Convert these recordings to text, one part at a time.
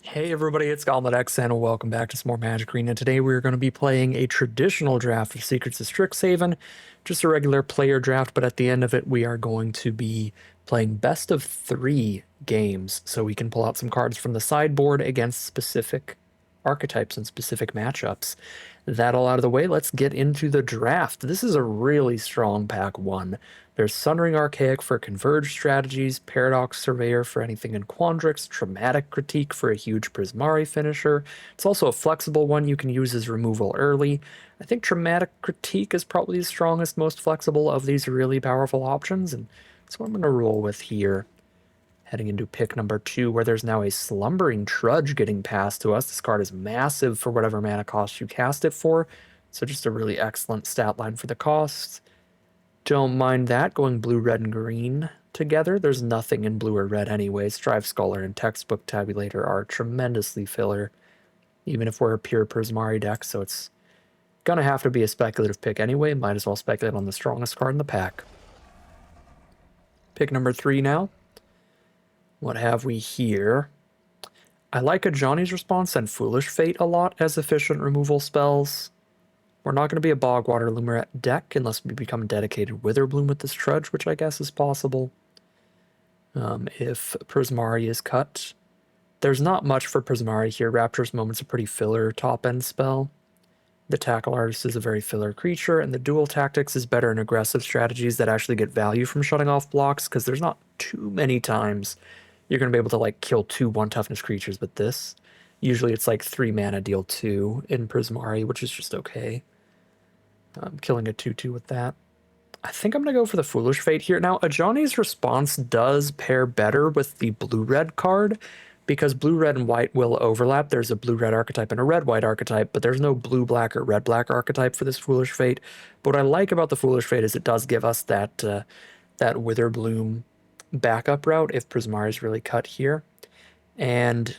Hey everybody, it's GobletX and welcome back to some more Magic Arena. Today we're going to be playing a traditional draft of Secrets of Strixhaven, just a regular player draft, but at the end of it we are going to be playing best of 3 games, so we can pull out some cards from the sideboard against specific archetypes and specific matchups. That all out of the way, let's get into the draft. This is a really strong pack 1. There's Sundering Archaic for converged strategies, Paradox Surveyor for anything in Quandrix, Traumatic Critique for a huge Prismari finisher. It's also a flexible one you can use as removal early. I think Traumatic Critique is probably the strongest, most flexible of these really powerful options, and that's what I'm going to roll with here. Heading into pick number 2, where there's now a Slumbering Trudge getting passed to us. This card is massive for whatever mana cost you cast it for, so just a really excellent stat line for the cost. Don't mind that, going blue, red, and green together. There's nothing in blue or red anyway. Strive Scholar and Textbook Tabulator are tremendously filler, even if we're a pure Prismari deck, so it's gonna have to be a speculative pick anyway. Might as well speculate on the strongest card in the pack. Pick number 3 now. What have we here? I like a Johnny's Response and Foolish Fate a lot as efficient removal spells. We're not going to be a Bogwater Lumerette deck unless we become a dedicated Witherbloom with this Trudge, which I guess is possible. If Prismari is cut. There's not much for Prismari here. Rapturous Moment's a pretty filler top-end spell. The Tackle Artist is a very filler creature, and the Dual Tactics is better in aggressive strategies that actually get value from shutting off blocks, because there's not too many times you're going to be able to like kill 2 1-toughness creatures with this. Usually it's like 3 mana deal 2 in Prismari, which is just okay. Killing a 2-2 with that. I think I'm going to go for the Foolish Fate here. Now, a Johnny's Response does pair better with the blue-red card, because blue, red, and white will overlap. There's a blue-red archetype and a red-white archetype, but there's no blue-black or red-black archetype for this Foolish Fate. But what I like about the Foolish Fate is it does give us that that Witherbloom backup route if Prismari is really cut here. And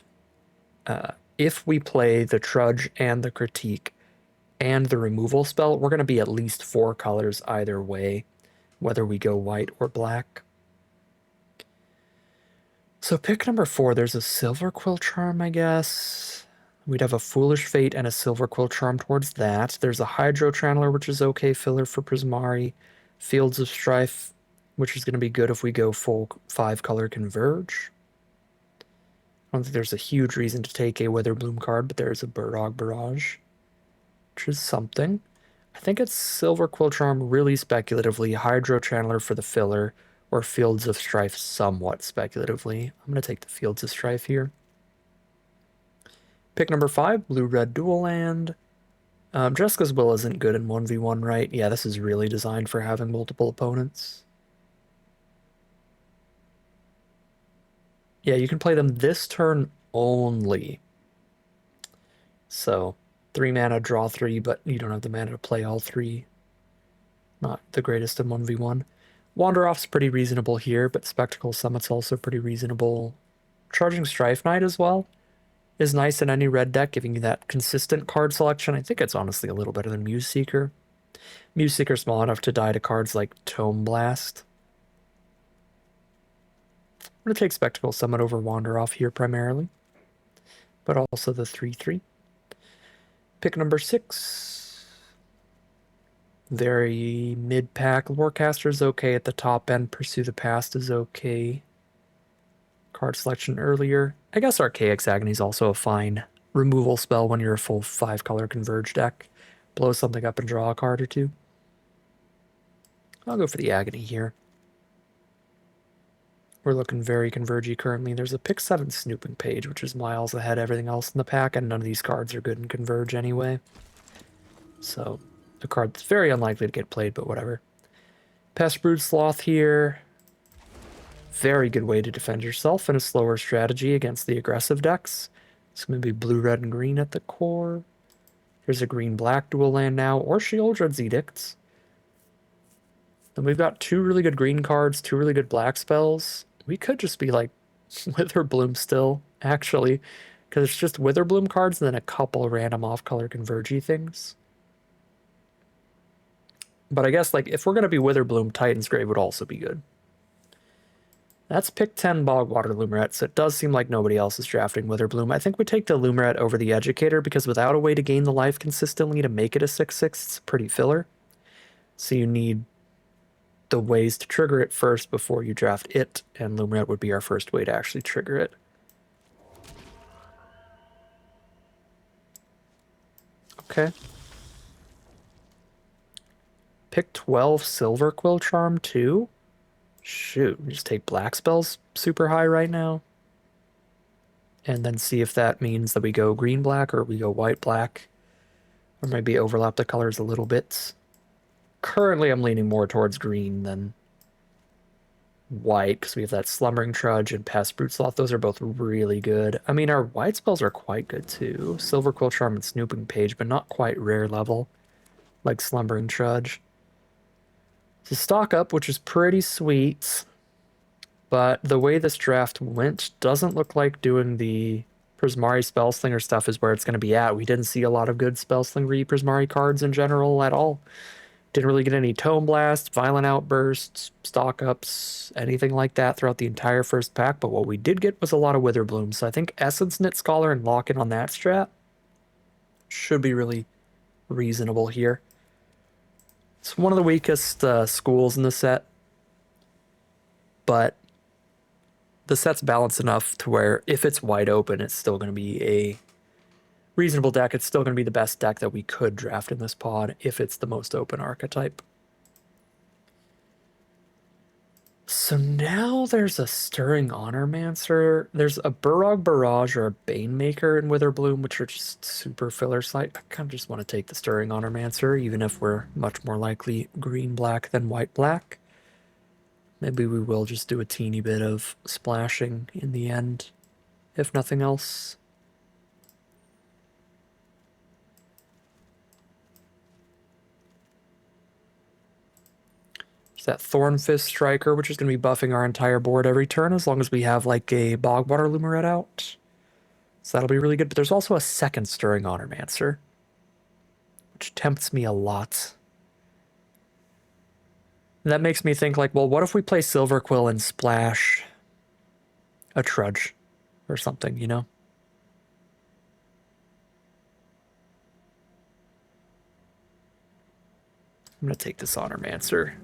if we play the Trudge and the Critique and the removal spell, we're going to be at least 4 colors either way, whether we go white or black. So pick number 4, there's a Silver Quill Charm, I guess. We'd have a Foolish Fate and a Silver Quill Charm towards that. There's a Hydro Channeler, which is okay filler for Prismari. Fields of Strife, which is going to be good if we go full 5-color Converge. I don't think there's a huge reason to take a Witherbloom card, but there's a Burrog Barrage, which is something. I think it's Silver Quill Charm really speculatively, Hydro Channeler for the filler, or Fields of Strife somewhat speculatively. I'm going to take the Fields of Strife here. Pick number 5, blue-red dual land. Jessica's Will isn't good in 1v1, right? Yeah, this is really designed for having multiple opponents. Yeah, you can play them this turn only. So, 3 mana, draw 3, but you don't have the mana to play all 3. Not the greatest in 1v1. Wander Off's pretty reasonable here, but Spectacle Summit's also pretty reasonable. Charging Strife Knight as well is nice in any red deck, giving you that consistent card selection. I think it's honestly a little better than Muse Seeker. Muse Seeker small enough to die to cards like Tome Blast. I'm going to take Spectacle Summit over Wander Off here primarily, but also the 3-3. Pick number 6. Very mid-pack. Lorecaster is okay at the top end. Pursue the Past is okay. Card selection earlier. I guess Archaic's Agony is also a fine removal spell when you're a full 5-color Converge deck. Blow something up and draw a card or 2. I'll go for the Agony here. We're looking very convergy currently. There's a pick 7 snooping page, which is miles ahead of everything else in the pack, and none of these cards are good in converge anyway. So, a card that's very unlikely to get played, but whatever. Pestbrood Sloth here. Very good way to defend yourself in a slower strategy against the aggressive decks. It's going to be blue, red, and green at the core. There's a green-black dual land now, or Sheoldred's Edicts. And we've got 2 really good green cards, 2 really good black spells. We could just be like Witherbloom still, actually, because it's just Witherbloom cards and then a couple random off-color convergy things. But I guess like if we're going to be Witherbloom, Titan's Grave would also be good. That's pick 10 Bogwater Lumerette, so it does seem like nobody else is drafting Witherbloom. I think we take the Lumerette over the Educator because without a way to gain the life consistently to make it a 6/6, it's pretty filler. So you need the ways to trigger it first before you draft it, and Lumerette would be our first way to actually trigger it. Okay. Pick 12 Silver Quill Charm 2? Shoot, we just take black spells super high right now. And then see if that means that we go green-black or we go white-black. Or maybe overlap the colors a little bit. Currently, I'm leaning more towards green than white, because we have that Slumbering Trudge and Pest Brute Sloth. Those are both really good. I mean, our white spells are quite good, too. Silver Quill Charm and Snooping Page, but not quite rare level, like Slumbering Trudge. So stock up, which is pretty sweet, but the way this draft went doesn't look like doing the Prismari Spellslinger stuff is where it's going to be at. We didn't see a lot of good Spellslinger Prismari cards in general at all. Didn't really get any Tome Blast, Violent Outbursts, stock ups, anything like that throughout the entire first pack, but what we did get was a lot of Witherbloom, so I think Essence Knit Scholar and lock in on that strat should be really reasonable here. It's one of the weakest schools in the set, but the set's balanced enough to where if it's wide open, it's still going to be a reasonable deck. It's still going to be the best deck that we could draft in this pod if it's the most open archetype. So now there's a Stirring Honormancer. There's a Burrog Barrage or a Banemaker in Witherbloom, which are just super filler site. I kind of just want to take the Stirring Honormancer, even if we're much more likely green-black than white-black. Maybe we will just do a teeny bit of splashing in the end, if nothing else. That Thornfist Striker, which is going to be buffing our entire board every turn as long as we have like a Bogwater Lumerette out. So that'll be really good. But there's also a second Stirring Honormancer, which tempts me a lot. And that makes me think like, well, what if we play Silver Quill and splash a Trudge or something, you know? I'm going to take this Honormancer.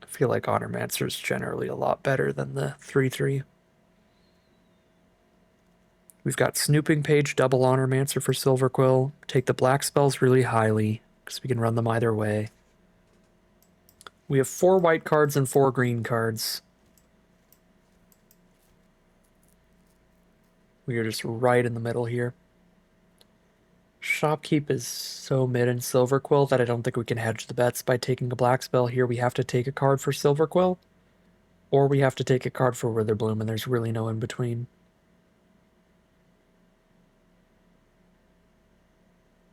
I feel like Honormancer is generally a lot better than the 3/3. We've got Snooping Page, double Honormancer for Silver Quill. Take the black spells really highly, because we can run them either way. We have 4 white cards and 4 green cards. We are just right in the middle here. Shopkeep is so mid in Silver Quill that I don't think we can hedge the bets by taking a black spell here. We have to take a card for Silver Quill, or we have to take a card for Witherbloom, and there's really no in between.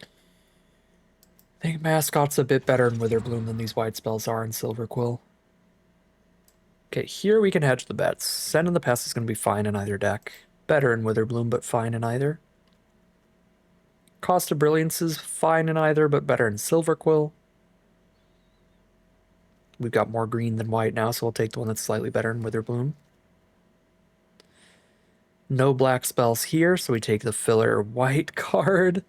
I think Mascot's a bit better in Witherbloom than these white spells are in Silver Quill. Okay, here we can hedge the bets. Send in the Pest is going to be fine in either deck. Better in Witherbloom, but fine in either. Cost of Brilliance is fine in either, but better in Silver Quill. We've got more green than white now, so we'll take the one that's slightly better in Witherbloom. No black spells here, so we take the filler white card.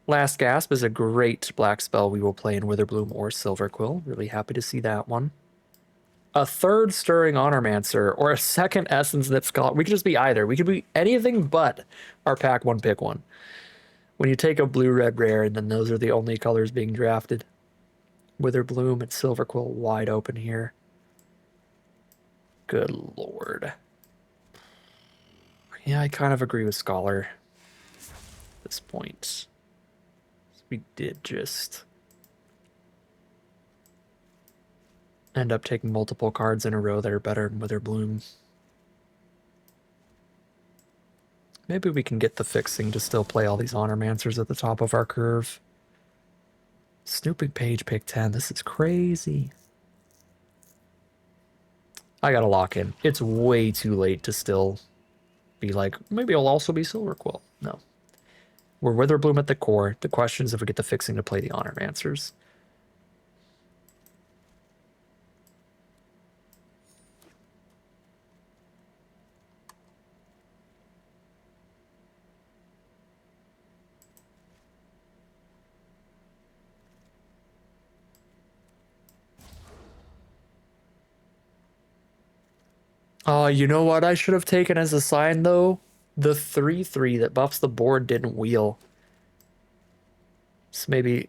Last Gasp is a great black spell we will play in Witherbloom or Silver Quill. Really happy to see that one. A third Stirring Honormancer or a second Essence Knit Scholar. We could just be either. We could be anything but our pack 1 pick 1. When you take a blue-red rare and then those are the only colors being drafted. Witherbloom and Silver Quill wide open here. Good lord. Yeah, I kind of agree with Scholar at this point. We did just end up taking multiple cards in a row that are better than Witherbloom. Maybe we can get the fixing to still play all these Honormancers at the top of our curve. Snooping Page pick 10. This is crazy. I gotta lock in. It's way too late to still be like, maybe I'll also be Silver Quill. No. We're Witherbloom at the core. The question is if we get the fixing to play the Honormancers. You know what I should have taken as a sign, though? The 3/3 that buffs the board didn't wheel. So maybe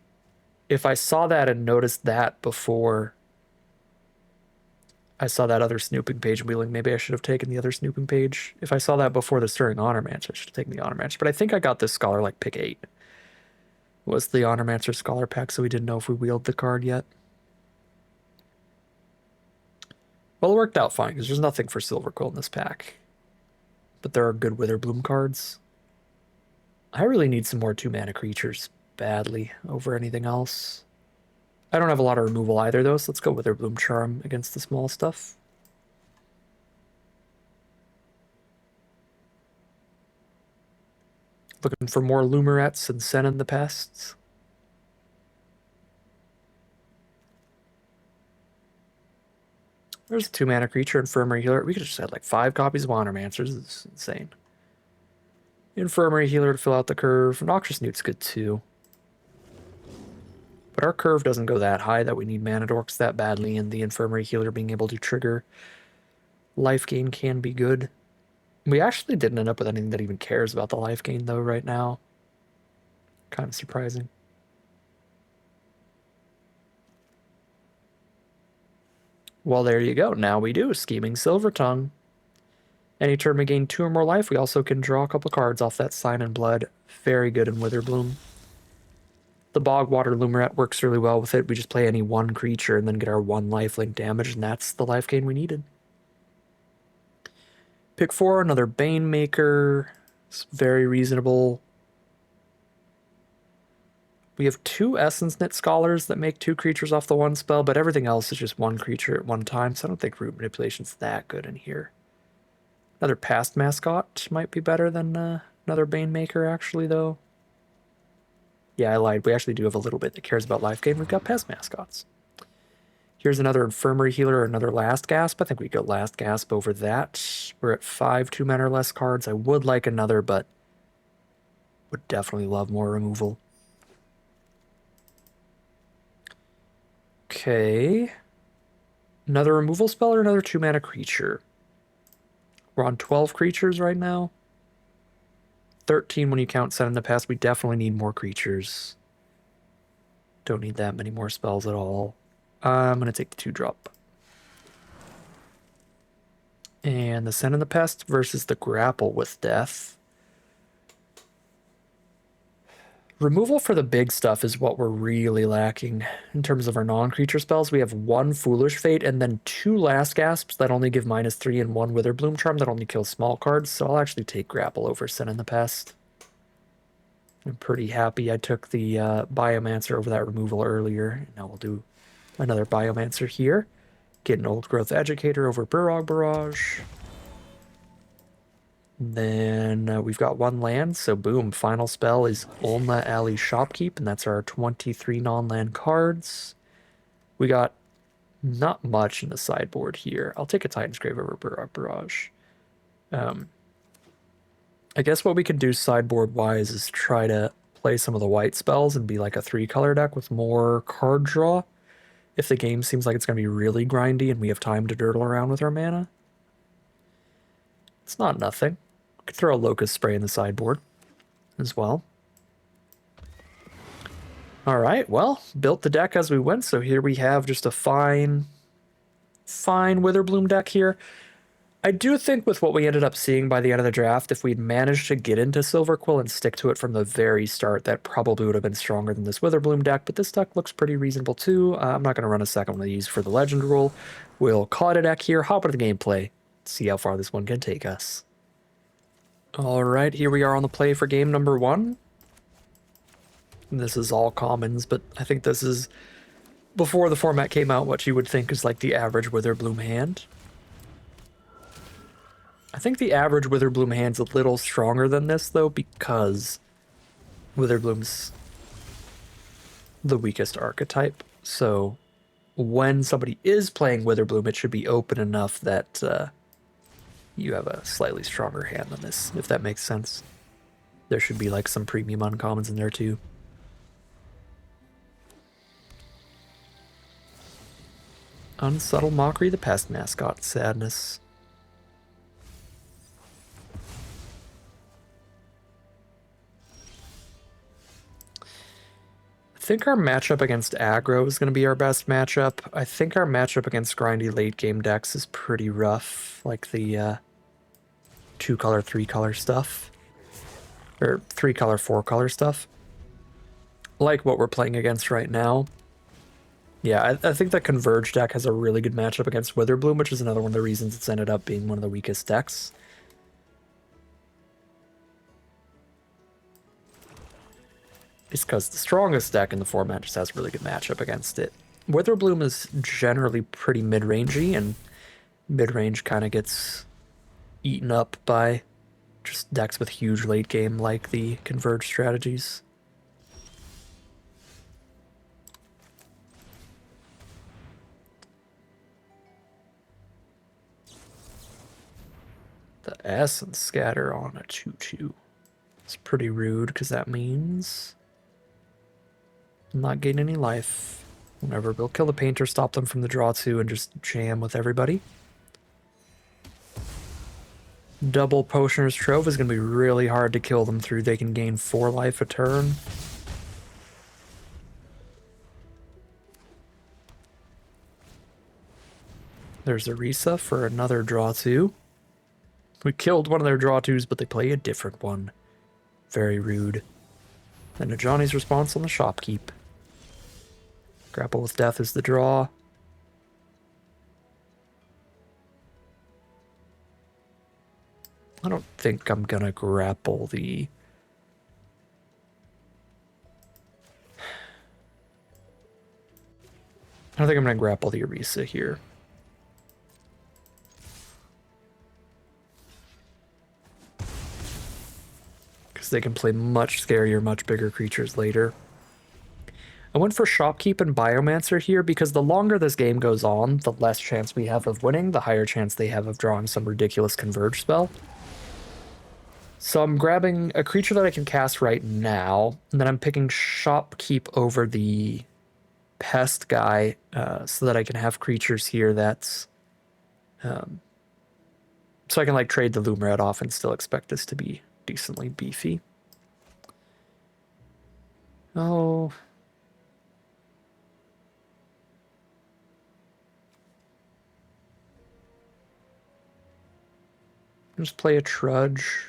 if I saw that and noticed that before I saw that other snooping page wheeling, maybe I should have taken the other snooping page. If I saw that before the Stirring Honor Match, I should have taken the Honor Match. But I think I got this Scholar like pick 8. It was the Honor Mancer Scholar pack, so we didn't know if we wheeled the card yet. Well, it worked out fine, because there's nothing for Silver Quill in this pack. But there are good Witherbloom cards. I really need some more 2-mana creatures badly over anything else. I don't have a lot of removal either, though, so let's go Witherbloom Charm against the small stuff. Looking for more Lumerets and Senin the Pests. There's a 2-mana creature, Infirmary Healer. We could have just had like 5 copies of Honor Mancers. It's insane. Infirmary Healer to fill out the curve. Noxious Newt's good too. But our curve doesn't go that high that we need Mana Dorks that badly, and the Infirmary Healer being able to trigger life gain can be good. We actually didn't end up with anything that even cares about the life gain, though, right now. Kind of surprising. Well, there you go. Now we do. Scheming Silvertongue. Any turn we gain 2 or more life, we also can draw a couple cards off that Sign in Blood. Very good in Witherbloom. The Bogwater Lumeret works really well with it. We just play any one creature and then get our 1 lifelink damage, and that's the life gain we needed. Pick 4, another Banemaker. It's very reasonable. We have 2 Essence Knit Scholars that make 2 creatures off the 1 spell, but everything else is just 1 creature at one time, so I don't think Root Manipulation's that good in here. Another Past Mascot might be better than another Banemaker, actually, though. Yeah, I lied. We actually do have a little bit that cares about life gain. We've got Pest Mascots. Here's another Infirmary Healer or another Last Gasp. I think we go Last Gasp over that. We're at 5 2-mana or less cards. I would like another, but would definitely love more removal. Okay. Another removal spell or another 2-mana creature? We're on 12 creatures right now. 13 when you count Sen in the Past. We definitely need more creatures. Don't need that many more spells at all. I'm going to take the 2-drop. And the Sen in the Pest versus the Grapple with Death. Removal for the big stuff is what we're really lacking. In terms of our non-creature spells, we have 1 Foolish Fate and then 2 Last Gasps that only give -3 and 1 Witherbloom Charm that only kills small cards, so I'll actually take Grapple over Sen in the Pest. I'm pretty happy I took the Biomancer over that removal earlier. Now we'll do another Biomancer here. Get an Old Growth Educator over Burrog Barrage. Then we've got 1 land, so boom, final spell is Olna Alley Shopkeep, and that's our 23 non-land cards. We got not much in the sideboard here. I'll take a Titan's Grave over Burrog Barrage. I guess what we can do sideboard-wise is try to play some of the white spells and be like a 3-color deck with more card draw. If the game seems like it's going to be really grindy and we have time to dirtle around with our mana. It's not nothing. We could throw a Locust Spray in the sideboard as well. Alright, well, built the deck as we went, so here we have just a fine Witherbloom deck here. I do think with what we ended up seeing by the end of the draft, if we'd managed to get into Silverquill and stick to it from the very start, that probably would have been stronger than this Witherbloom deck, but this deck looks pretty reasonable too. I'm not going to run a second one of these for the Legend rule. We'll call it a deck here, hop into the gameplay, see how far this one can take us. Alright, here we are on the play for game number 1. This is all commons, but I think this is, before the format came out, what you would think is like the average Witherbloom hand. I think the average Witherbloom hand's a little stronger than this, though, because Witherbloom's the weakest archetype. So when somebody is playing Witherbloom, it should be open enough that you have a slightly stronger hand than this, if that makes sense. There should be like some premium uncommons in there too. Unsubtle Mockery, the Pest Mascot, sadness. think our matchup against aggro is going to be our best matchup. I think our matchup against grindy late game decks is pretty rough, like the 2-color, 3-color stuff. Or 3-color, 4-color stuff. Like what we're playing against right now. Yeah, I think that Converge deck has a really good matchup against Witherbloom, which is another one of the reasons it's ended up being one of the weakest decks. It's because the strongest deck in the format just has a really good matchup against it. Witherbloom is generally pretty mid-rangey, and mid-range kind of gets eaten up by just decks with huge late game like the Converge strategies. The Essence Scatter on a 2/2. It's pretty rude because that means I'm not getting any life. Whenever we'll kill the Painter, stop them from the draw 2, and just jam with everybody. Double Potioner's Trove is going to be really hard to kill them through. They can gain 4 life a turn. There's Orisa for another draw 2. We killed one of their draw 2s, but they play a different one. Very rude. And a Johnny's response on the Shopkeep. Grapple with Death is the draw. I don't think I'm gonna grapple the... I don't think I'm gonna grapple the Orisa here. Because they can play much scarier, much bigger creatures later. I went for Shopkeep and Biomancer here because the longer this game goes on, the less chance we have of winning, the higher chance they have of drawing some ridiculous Converge spell. So I'm grabbing a creature that I can cast right now, and then I'm picking Shopkeep over the Pest guy so that I can have creatures here that's... so I can like trade the Loomrat off and still expect this to be decently beefy. Oh... just play a Trudge.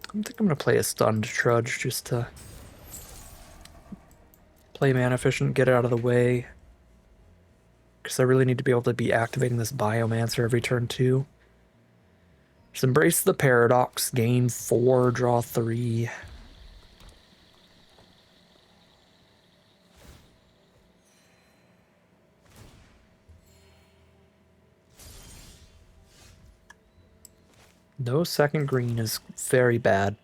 I think I'm going to play a stunned Trudge just to play mana efficient, get it out of the way. Because I really need to be able to be activating this Biomancer every turn too. Just embrace the paradox, gain 4, draw 3. No second green is very bad.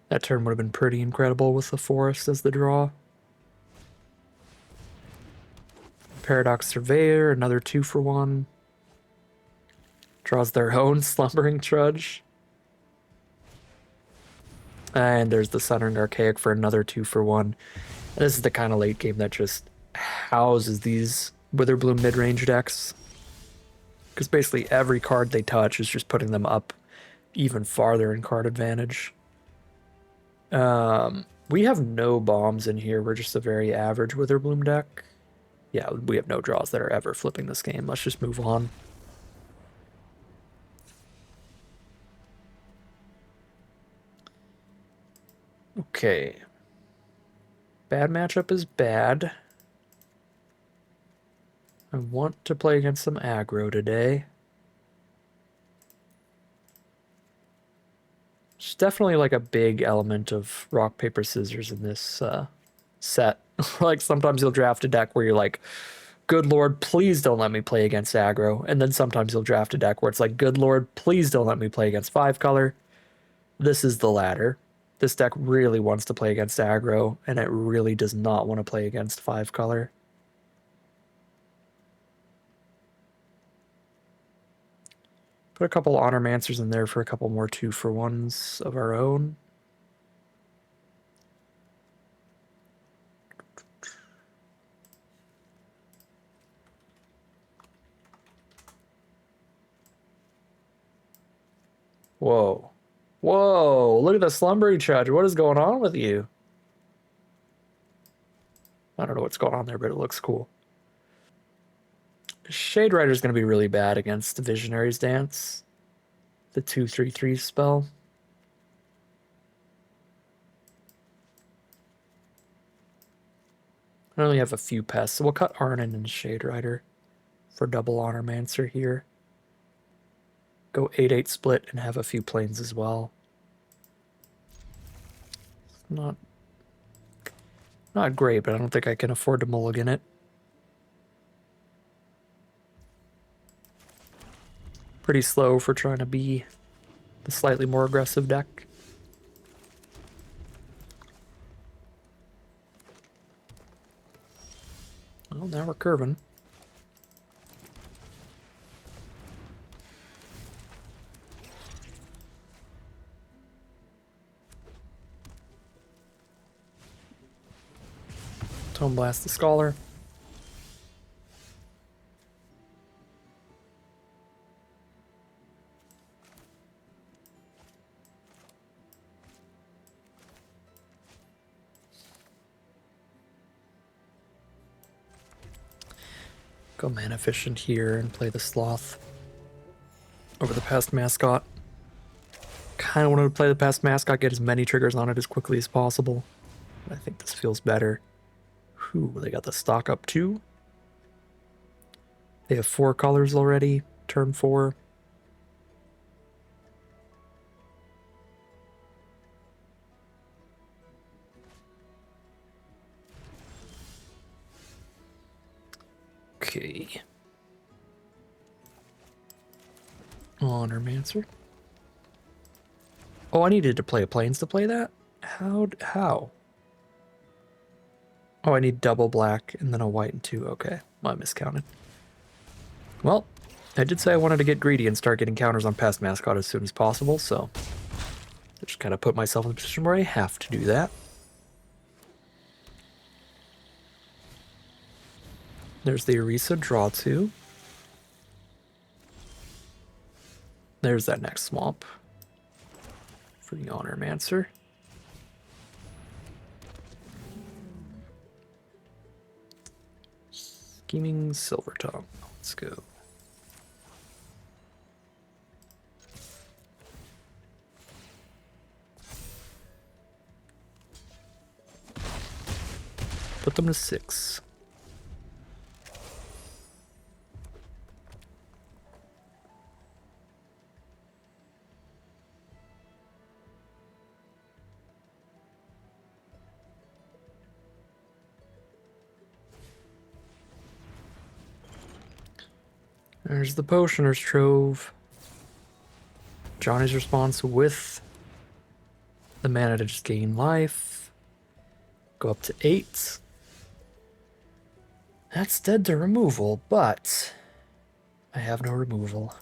That turn would have been pretty incredible with the Forest as the draw. Paradox Surveyor, another 2-for-1. Draws their own Slumbering Trudge. And there's the Sundering Archaic for another 2-for-1. This is the kind of late game that just houses these Witherbloom mid-range decks. Because basically every card they touch is just putting them up even farther in card advantage. We have no bombs in here. We're just a very average Witherbloom deck. Yeah, we have no draws that are ever flipping this game. Let's just move on. Okay. Bad matchup is bad. I want to play against some aggro today. There's definitely like a big element of rock, paper, scissors in this set. Like sometimes you'll draft a deck where you're like, good lord, please don't let me play against aggro. And then sometimes you'll draft a deck where it's like, good lord, please don't let me play against 5-color. This is the latter. This deck really wants to play against aggro, and it really does not want to play against 5-color. Put a couple Honor Mancers in there for a couple more 2-for-1s of our own. Whoa. Whoa, look at the Slumbering Charge. What is going on with you? I don't know what's going on there, but it looks cool. Shade Rider is going to be really bad against the Visionary's Dance. The 2/3/3 spell. I only have a few pests, so we'll cut Arnon and Shade Rider for double Honor Mancer here. Go 8/8 split and have a few planes as well. Not great, but I don't think I can afford to mulligan it. Pretty slow for trying to be the slightly more aggressive deck. Well, now we're curving. Tome Blast the Scholar. Go mana efficient here and play the Sloth over the Past Mascot. Kind of wanted to play the Past Mascot, get as many triggers on it as quickly as possible. But I think this feels better. Whew, they got the stock up too. They have 4 colors already, turn 4. Okay. Honor Mancer. Oh, I needed to play a Plains to play that? How? Oh, I need double black and then a white and 2. Okay, I miscounted. Well, I did say I wanted to get greedy and start getting counters on Past Mascot as soon as possible, so I just kind of put myself in a position where I have to do that. There's the Orisa, draw 2. There's that next swamp for the Honor Mancer. Scheming Silver Tongue. Let's go. Put them to 6. There's the Potioner's Trove. Johnny's response with the mana to just gain life. Go up to 8. That's dead to removal, but I have no removal.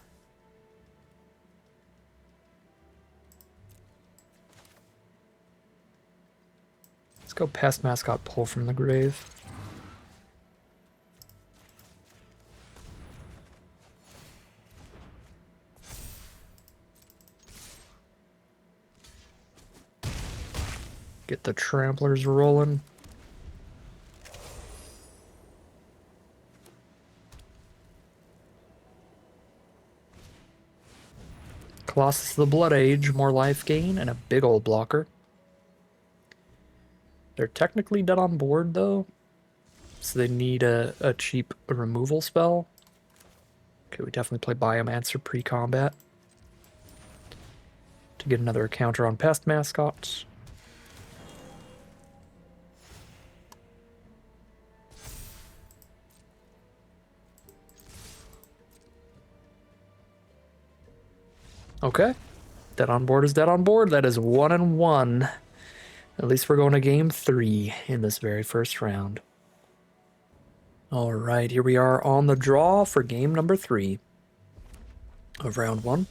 Let's go Past Mascot, pull from the grave. Get the Tramplers rolling. Colossus of the Blood Age, more life gain, and a big old blocker. They're technically dead on board, though, so they need a cheap removal spell. Okay, we definitely play Biomancer pre-combat. to get another counter on Pest Mascot. Okay. Dead on board is dead on board. That is 1-1. At least we're going to game 3 in this very first round. All right, here we are on the draw for game number 3 of round 1.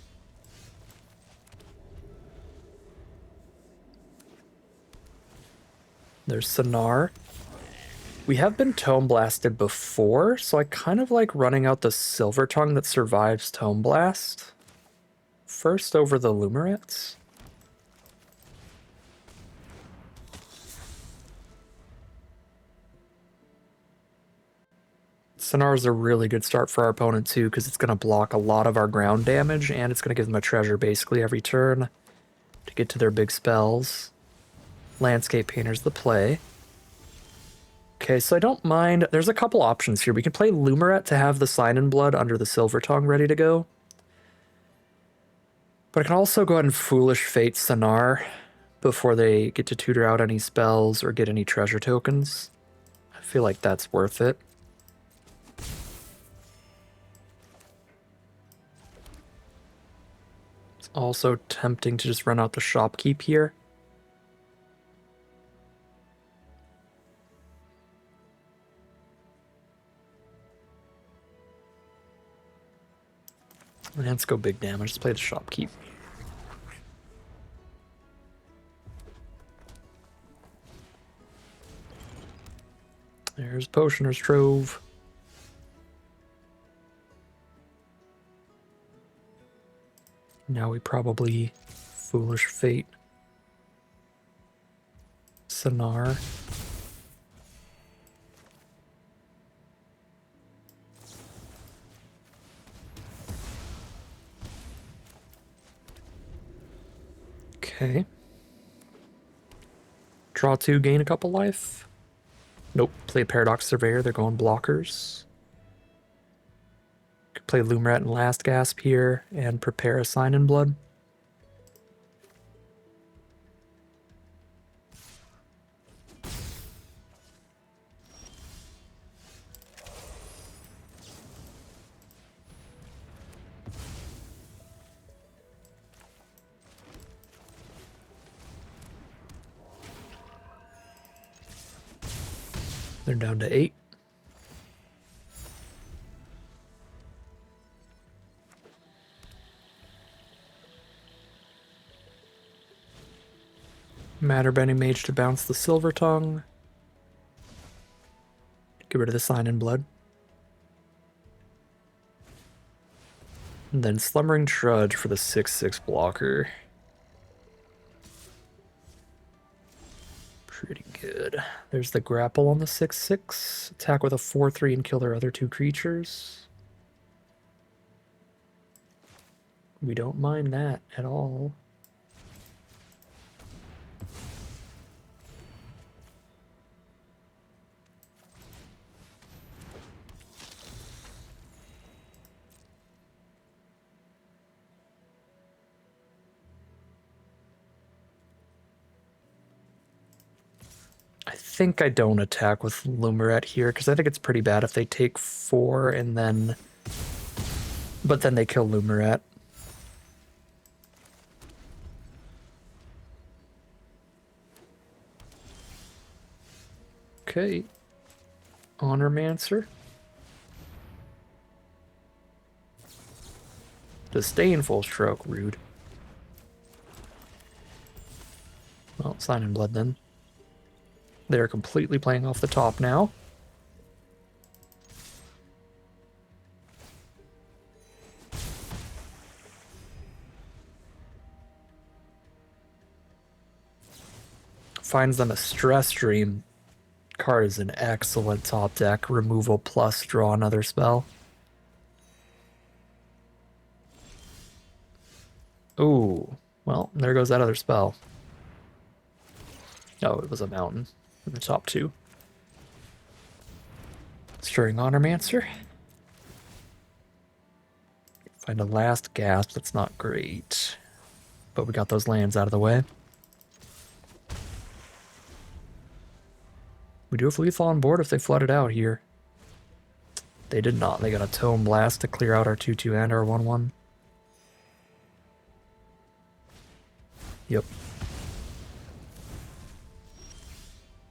There's Sonar. We have been Tome Blasted before, so I kind of like running out the Silver Tongue that survives Tome Blast first over the Lumerets. Sonar is a really good start for our opponent too, because it's going to block a lot of our ground damage, and it's going to give them a treasure basically every turn to get to their big spells. Landscape Painter's the play. Okay, so I don't mind. There's a couple options here. We can play Lumeret to have the Sign in Blood under the Silver Tongue ready to go. But I can also go ahead and Foolish Fate Sonar before they get to tutor out any spells or get any treasure tokens. I feel like that's worth it. It's also tempting to just run out the Shopkeep here. Let's go big damage. Let's play the Shopkeep. There's Potioner's Trove. Now we probably Foolish Fate. Sonar. Okay. Draw 2, gain a couple life. Nope, play Paradox Surveyor, they're going blockers. Could play Lumeret and Last Gasp here, and prepare a Sign in Blood. They're down to 8. Matterbending Mage to bounce the Silver Tongue. Get rid of the Sign in Blood. And then Slumbering Trudge for the 6/6 blocker. Pretty good. There's the grapple on the 6/6. Attack with a 4/3 and kill their other 2 creatures. We don't mind that at all. I think I don't attack with Lumeret here, because I think it's pretty bad if they take 4 and then... But then they kill Lumeret. Okay. Honormancer. Disdainful Stroke, rude. Well, Sign in Blood then. They're completely playing off the top now. Finds them a Stress Dream. Card is an excellent top deck. Removal plus draw another spell. Ooh, well, there goes that other spell. Oh, it was a mountain in the top 2. Stirring Honormancer. Find a Last Gasp, that's not great. But we got those lands out of the way. We do have lethal on board if they flooded out here. They did not. They got a Tome Blast to clear out our 2/2 and our 1/1. Yep.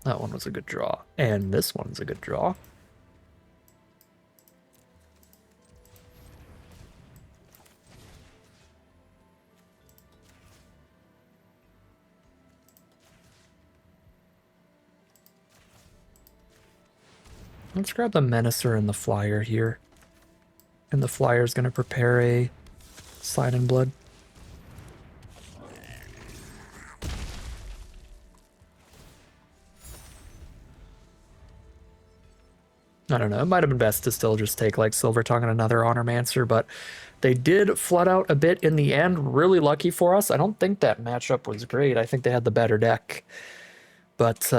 That one was a good draw. And this one's a good draw. Let's grab the Menacer and the Flyer here. And the Flyer's going to prepare a Slide in Blood. I don't know, it might have been best to still just take like Silver Tongue and another Honormancer, but they did flood out a bit in the end. Really lucky for us. I don't think that matchup was great. I think they had the better deck. But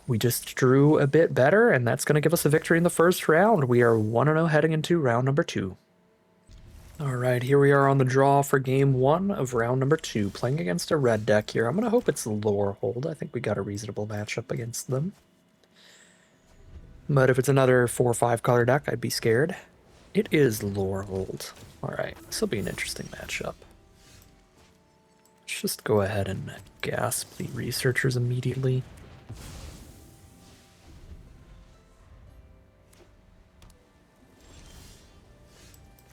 we just drew a bit better, and that's going to give us a victory in the first round. We are 1-0 heading into round number 2. All right, here we are on the draw for game 1 of round number 2, playing against a red deck here. I'm going to hope it's Lorehold. I think we got a reasonable matchup against them. But if it's another 4 or 5 color deck, I'd be scared. It is Lorehold. All right, this will be an interesting matchup. Let's just go ahead and gasp the researchers immediately.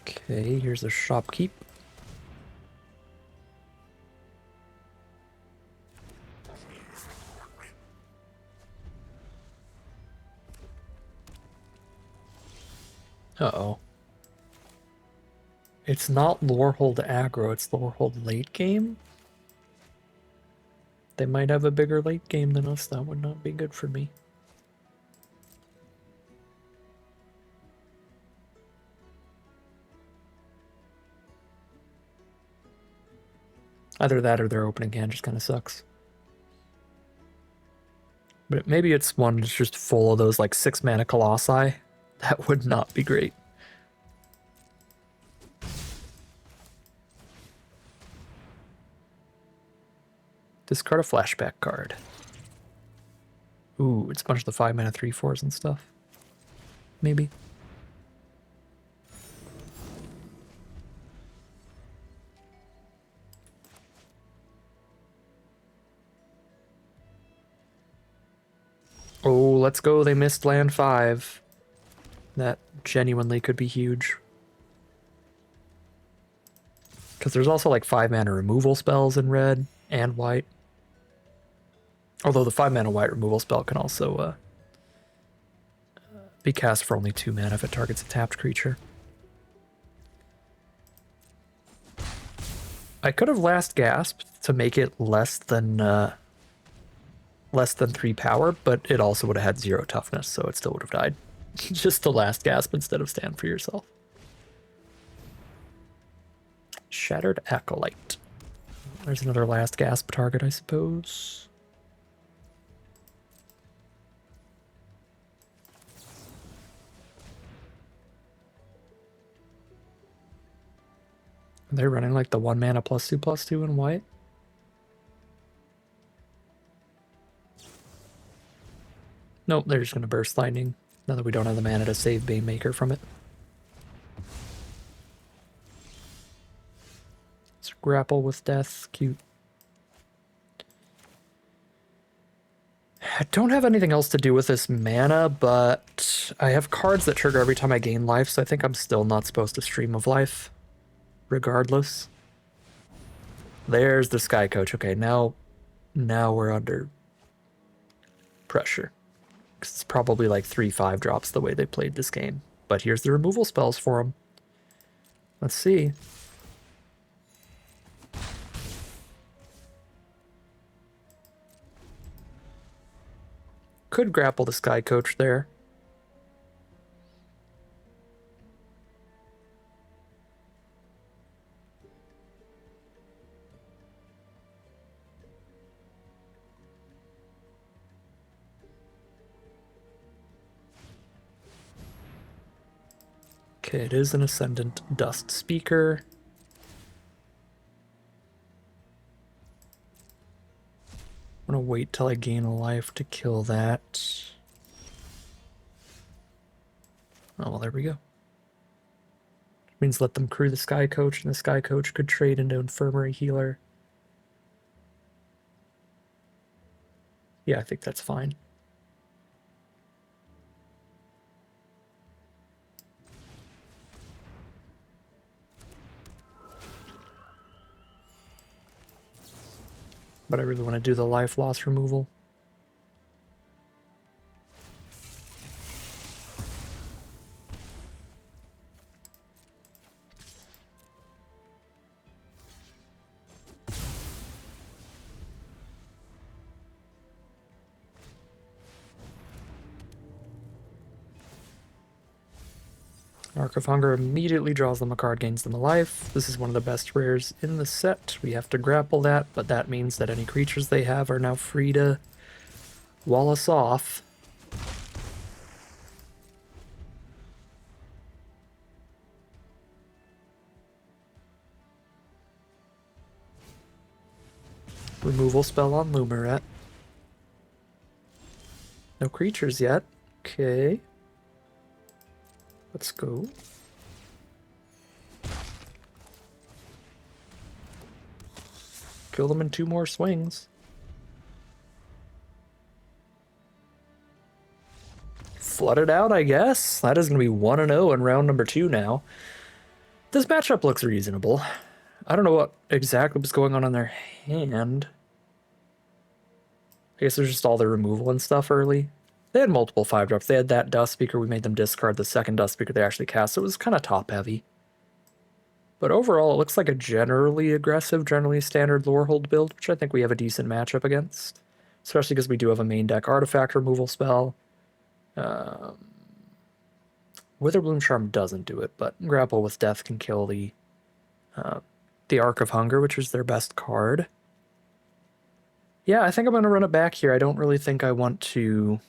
Okay, here's a shopkeep. Uh-oh. It's not Lorehold aggro, it's Lorehold late game? They might have a bigger late game than us. That would not be good for me. Either that or their opening hand just kind of sucks. But maybe it's one that's just full of those like 6 mana Colossi. That would not be great. Discard a flashback card. Ooh, it's a bunch of the 5 mana 3/4s and stuff. Maybe. Oh, let's go. They missed land 5. That genuinely could be huge. Because there's also like 5 mana removal spells in red and white. Although the 5 mana white removal spell can also be cast for only 2 mana if it targets a tapped creature. I could have last gasped to make it less than 3 power, but it also would have had 0 toughness, so it still would have died. Just the last gasp instead of stand for yourself. Shattered Acolyte. There's another last gasp target, I suppose. They're running like the 1 mana +2/+2 in white. Nope, they're just going to burst lightning. Now that we don't have the mana to save Banemaker from it. Let's grapple with death. Cute. I don't have anything else to do with this mana, but I have cards that trigger every time I gain life, so I think I'm still not supposed to Stream of Life. Regardless. There's the Sky Coach. Okay, now we're under pressure. Because it's probably like 3/5 drops the way they played this game. But here's the removal spells for them. Let's see. Could grapple the Sky Coach there. Okay, it is an Ascendant Dust Speaker. I'm gonna wait till I gain a life to kill that. Oh, well, there we go. Means let them crew the Sky Coach, and the Sky Coach could trade into Infirmary Healer. Yeah, I think that's fine. But I really want to do the life loss removal. Arc of Hunger immediately draws them a card, gains them a life. This is one of the best rares in the set. We have to grapple that, but that means that any creatures they have are now free to wall us off. Removal spell on Lumaret. No creatures yet. Okay. Let's go. Kill them in 2 more swings. Flood it out, I guess. That is going to be 1-0 in round number 2 now. This matchup looks reasonable. I don't know what exactly was going on in their hand. I guess there's just all the removal and stuff early. They had multiple 5-drops. They had that Dust Speaker. We made them discard the second Dust Speaker they actually cast. So it was kind of top-heavy. But overall, it looks like a generally aggressive, generally standard Lorehold build, which I think we have a decent matchup against. Especially because we do have a main deck artifact removal spell. Witherbloom Charm doesn't do it, but Grapple with Death can kill the Arc of Hunger, which is their best card. Yeah, I think I'm going to run it back here. I don't really think I want to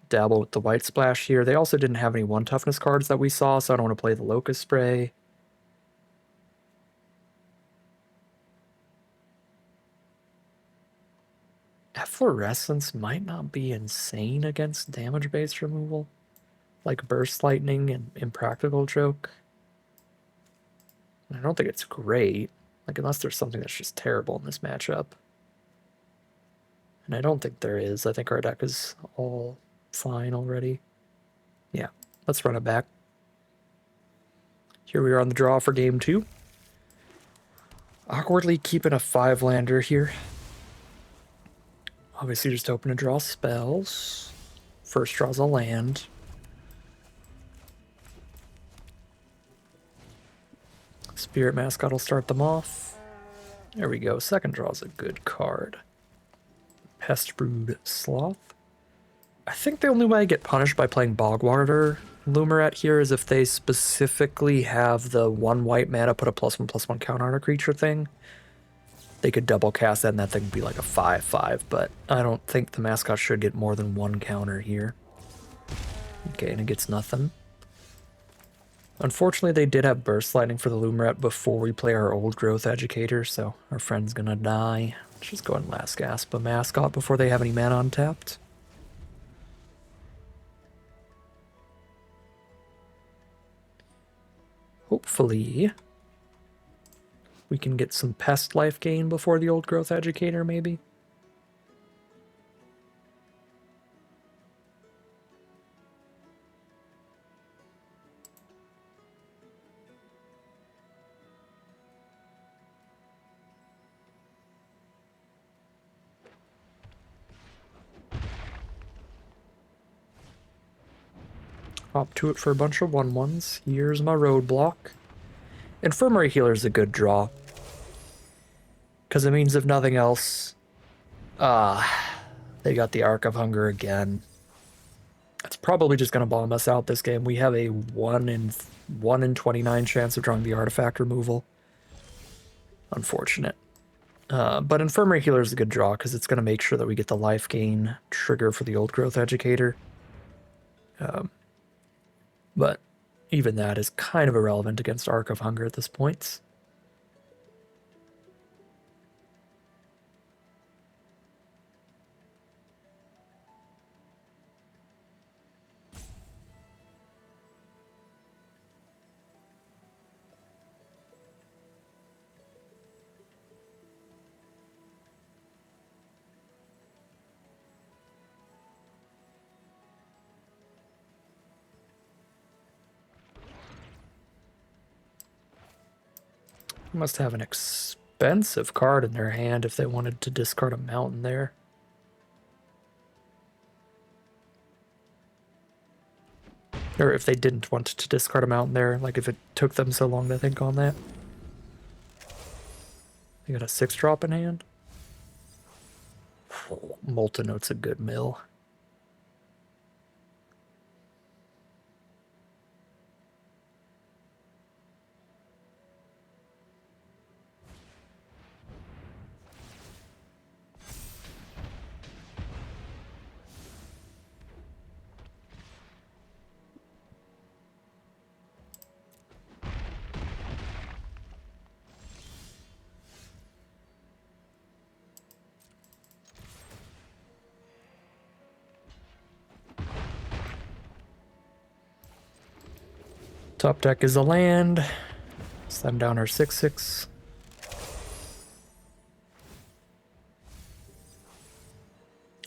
dabble with the White Splash here. They also didn't have any 1 toughness cards that we saw, so I don't want to play the Locust Spray. Efflorescence might not be insane against damage-based removal, like Burst Lightning and Impractical Joke. I don't think it's great, like unless there's something that's just terrible in this matchup. And I don't think there is. I think our deck is all fine already. Yeah, let's run it back. Here we are on the draw for game 2. Awkwardly keeping a 5-lander here. Obviously just hoping to draw spells. First draws a land. Spirit Mascot will start them off. There we go. Second draw's a good card. Pestbrood Sloth. I think the only way I get punished by playing Bogwater Lumaret here is if they specifically have the 1 white mana put a +1/+1 counter on a creature thing. They could double cast that and that thing would be like a 5/5, but I don't think the mascot should get more than 1 counter here. Okay, and it gets nothing. Unfortunately, they did have Burst Lightning for the Lumaret before we play our Old Growth Educator, so our friend's gonna die. Let's just go ahead and last gasp a mascot before they have any mana untapped. Hopefully, we can get some pest life gain before the Old Growth Educator, maybe. Hop to it for a bunch of 1/1s. Here's my roadblock. Infirmary Healer is a good draw. Because it means if nothing else, they got the Arc of Hunger again. It's probably just going to bomb us out this game. We have a 1 in 29 chance of drawing the artifact removal. Unfortunate. But Infirmary Healer is a good draw because it's going to make sure that we get the life gain trigger for the Old Growth Educator. But even that is kind of irrelevant against Arc of Hunger at this point. They must have an expensive card in their hand if they wanted to discard a mountain there. Or if they didn't want to discard a mountain there, like if it took them so long to think on that. They got a 6-drop in hand. Oh, Molten Oat's a good mill. Top deck is a land. Slam down our 6/6.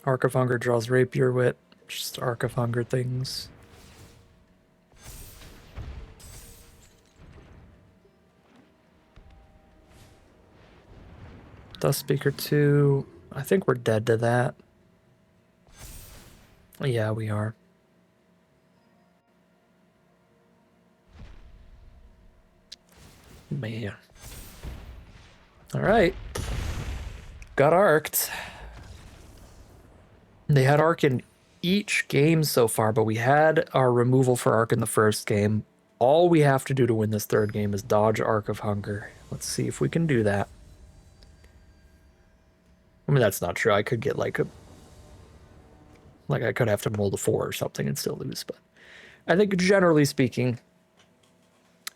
Arc of Hunger draws Rapier Wit. Just Arc of Hunger things. Dust Speaker 2. I think we're dead to that. Yeah, we are. Man. Alright. Got arced. They had arc in each game so far, but we had our removal for arc in the first game. All we have to do to win this third game is dodge Arc of Hunger. Let's see if we can do that. I mean, that's not true. I could get like I could have to mold a 4 or something and still lose, but I think generally speaking,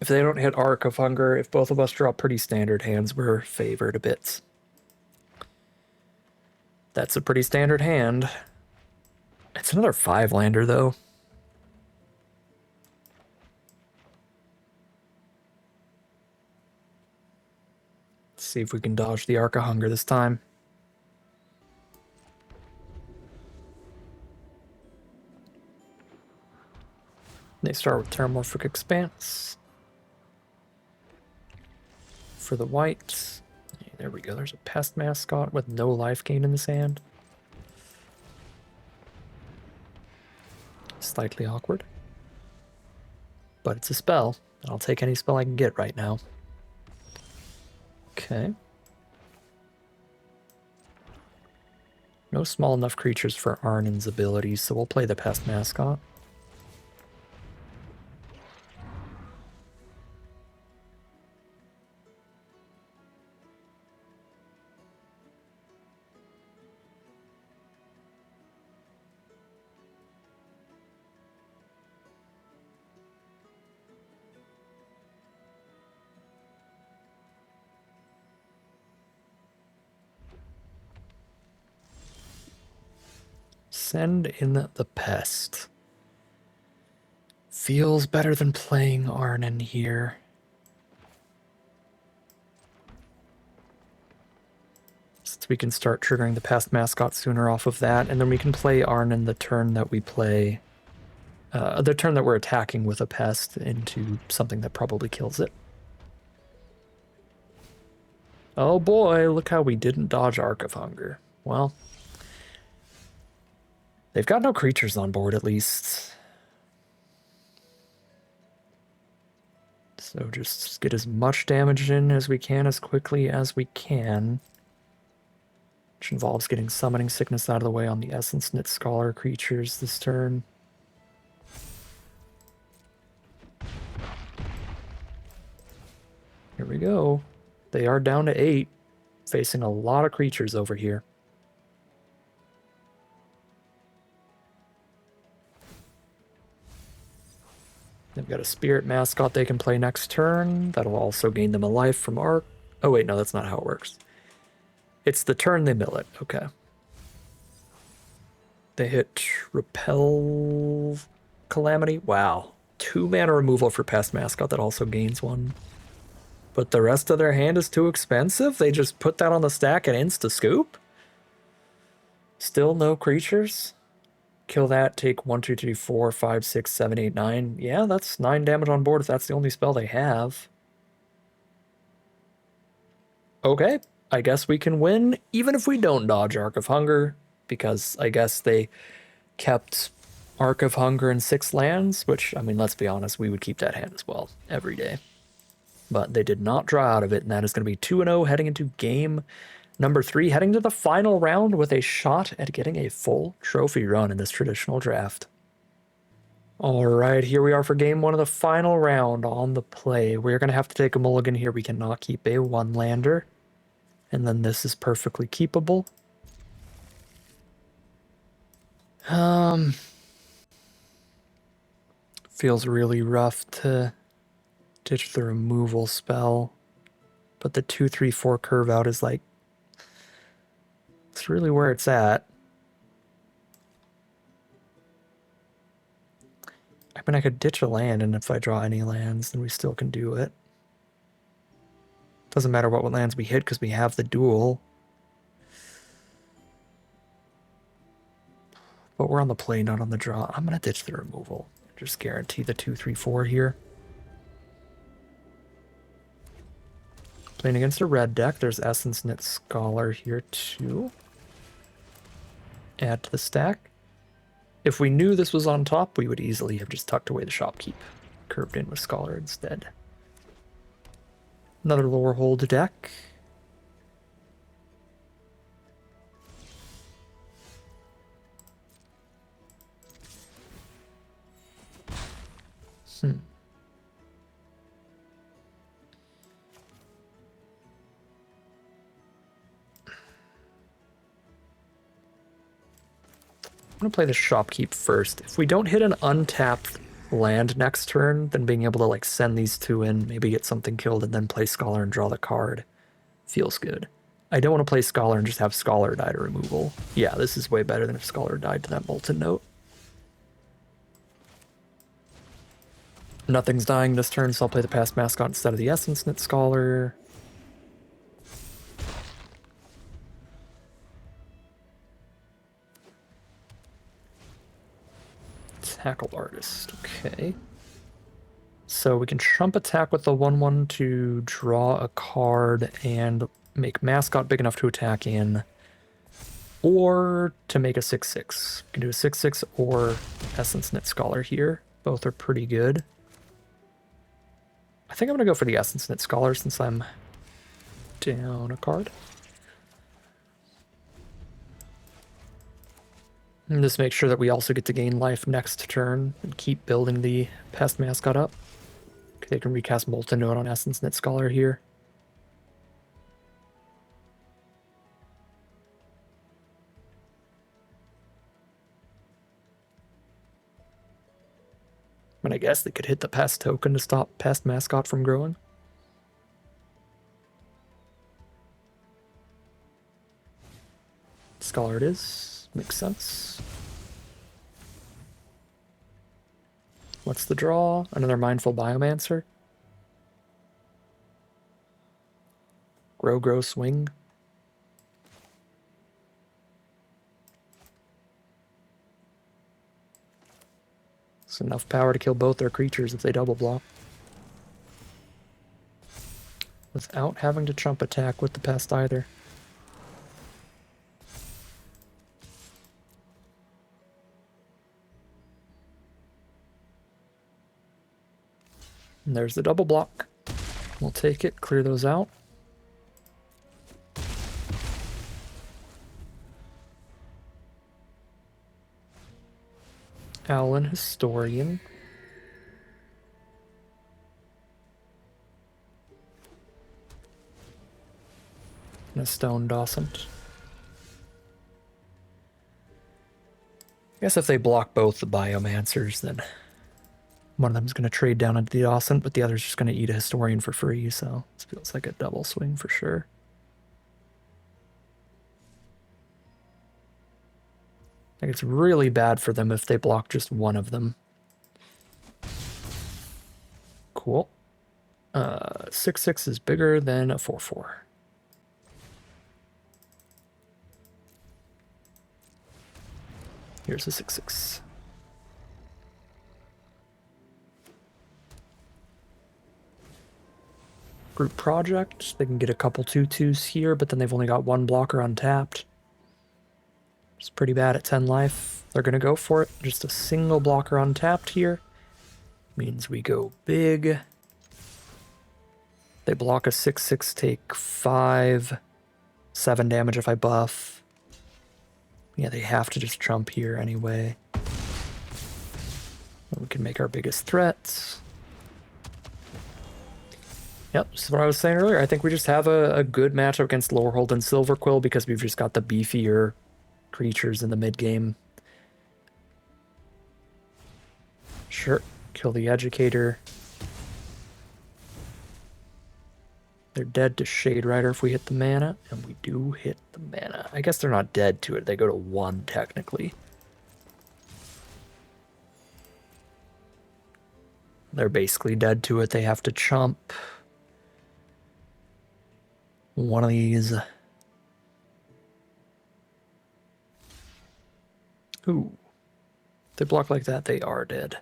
if they don't hit Arc of Hunger, if both of us draw pretty standard hands, we're favored a bit. That's a pretty standard hand. It's another 5-lander, though. Let's see if we can dodge the Arc of Hunger this time. They start with Terramorphic Expanse. For the white. There we go. There's a Pest Mascot with no life gain in this hand. Slightly awkward. But it's a spell. I'll take any spell I can get right now. Okay. No small enough creatures for Arnin's abilities, so we'll play the Pest Mascot. Send in the Pest. Feels better than playing Arnin here. So we can start triggering the Pest Mascot sooner off of that, and then we can play Arnin the turn that we play, the turn that we're attacking with a Pest into something that probably kills it. Oh boy, look how we didn't dodge Arc of Hunger. Well, they've got no creatures on board, at least. So just get as much damage in as we can, as quickly as we can. Which involves getting Summoning Sickness out of the way on the Essence Knit Scholar creatures this turn. Here we go. They are down to 8, facing a lot of creatures over here. They've got a Spirit Mascot they can play next turn. That'll also gain them a life from Arc. Oh wait, no, that's not how it works. It's the turn they mill it. Okay. They hit Repel Calamity. Wow. 2-mana removal for Pest Mascot that also gains 1. But the rest of their hand is too expensive? They just put that on the stack and insta-scoop? Still no creatures? Kill that, take 1, 2, 3, 4, 5, 6, 7, 8, 9. Yeah, that's 9 damage on board if that's the only spell they have. Okay, I guess we can win even if we don't dodge Arc of Hunger, because I guess they kept Arc of Hunger in 6 lands, which, I mean, let's be honest, we would keep that hand as well every day. But they did not draw out of it, and that is going to be 2-0 heading into game number 3, heading to the final round with a shot at getting a full trophy run in this traditional draft. All right, here we are for game 1 of the final round on the play. We're going to have to take a mulligan here. We cannot keep a 1-lander. And then this is perfectly keepable. Feels really rough to ditch the removal spell. But the 2/3/4 curve out is like, it's really where it's at. I mean, I could ditch a land, and if I draw any lands, then we still can do it. Doesn't matter what lands we hit because we have the duel. But we're on the play, not on the draw. I'm going to ditch the removal. Just guarantee the 2/3/4 here. Playing against a red deck, there's Essence Knit Scholar here too. Add to the stack. If we knew this was on top, we would easily have just tucked away the Shopkeep. Curved in with Scholar instead. Another lower hold deck. I'm going to play the Shopkeep first. If we don't hit an untapped land next turn, then being able to like send these 2 in, maybe get something killed, and then play Scholar and draw the card feels good. I don't want to play Scholar and just have Scholar die to removal. Yeah, this is way better than if Scholar died to that Molten Note. Nothing's dying this turn, so I'll play the Past Mascot instead of the Essence Knit Scholar. Tackle Artist, okay. So we can Trump attack with the 1/1 to draw a card and make Mascot big enough to attack in, or to make a 6/6. We can do a 6/6 or Essence Knit Scholar here. Both are pretty good. I think I'm going to go for the Essence Knit Scholar since I'm down a card. And just make sure that we also get to gain life next turn and keep building the Pest Mascot up. They can recast Molten Note on Essence Knit Scholar here. And I guess they could hit the Pest token to stop Pest Mascot from growing. Scholar it is. Makes sense. What's the draw? Another Mindful Biomancer. Grow, swing. It's enough power to kill both their creatures if they double block. Without having to Trump attack with the Pest either. And there's the double block. We'll take it, clear those out. Owlin Historian. And a Stone Docent. I guess if they block both the Biomancers, then one of them's going to trade down into the Docent, but the other's just going to eat a Historian for free, so this feels like a double swing for sure. I think it's really bad for them if they block just one of them. Cool. 6/6 is bigger than a 4/4. Here's a 6/6. Group Project. They can get a couple 2/2s here, but then they've only got one blocker untapped. It's pretty bad at 10 life. They're going to go for it. Just a single blocker untapped here. Means we go big. They block a 6/6, take 5, 7 damage if I buff. Yeah, they have to just trump here anyway. We can make our biggest threats. Yep, this is what I was saying earlier. I think we just have a good matchup against Lowerhold and Silverquill because we've just got the beefier creatures in the mid game. Sure, kill the Educator. They're dead to Shade Rider if we hit the mana, and we do hit the mana. I guess they're not dead to it. They go to 1 technically. They're basically dead to it. They have to chump one of these. Ooh. If they block like that, they are dead.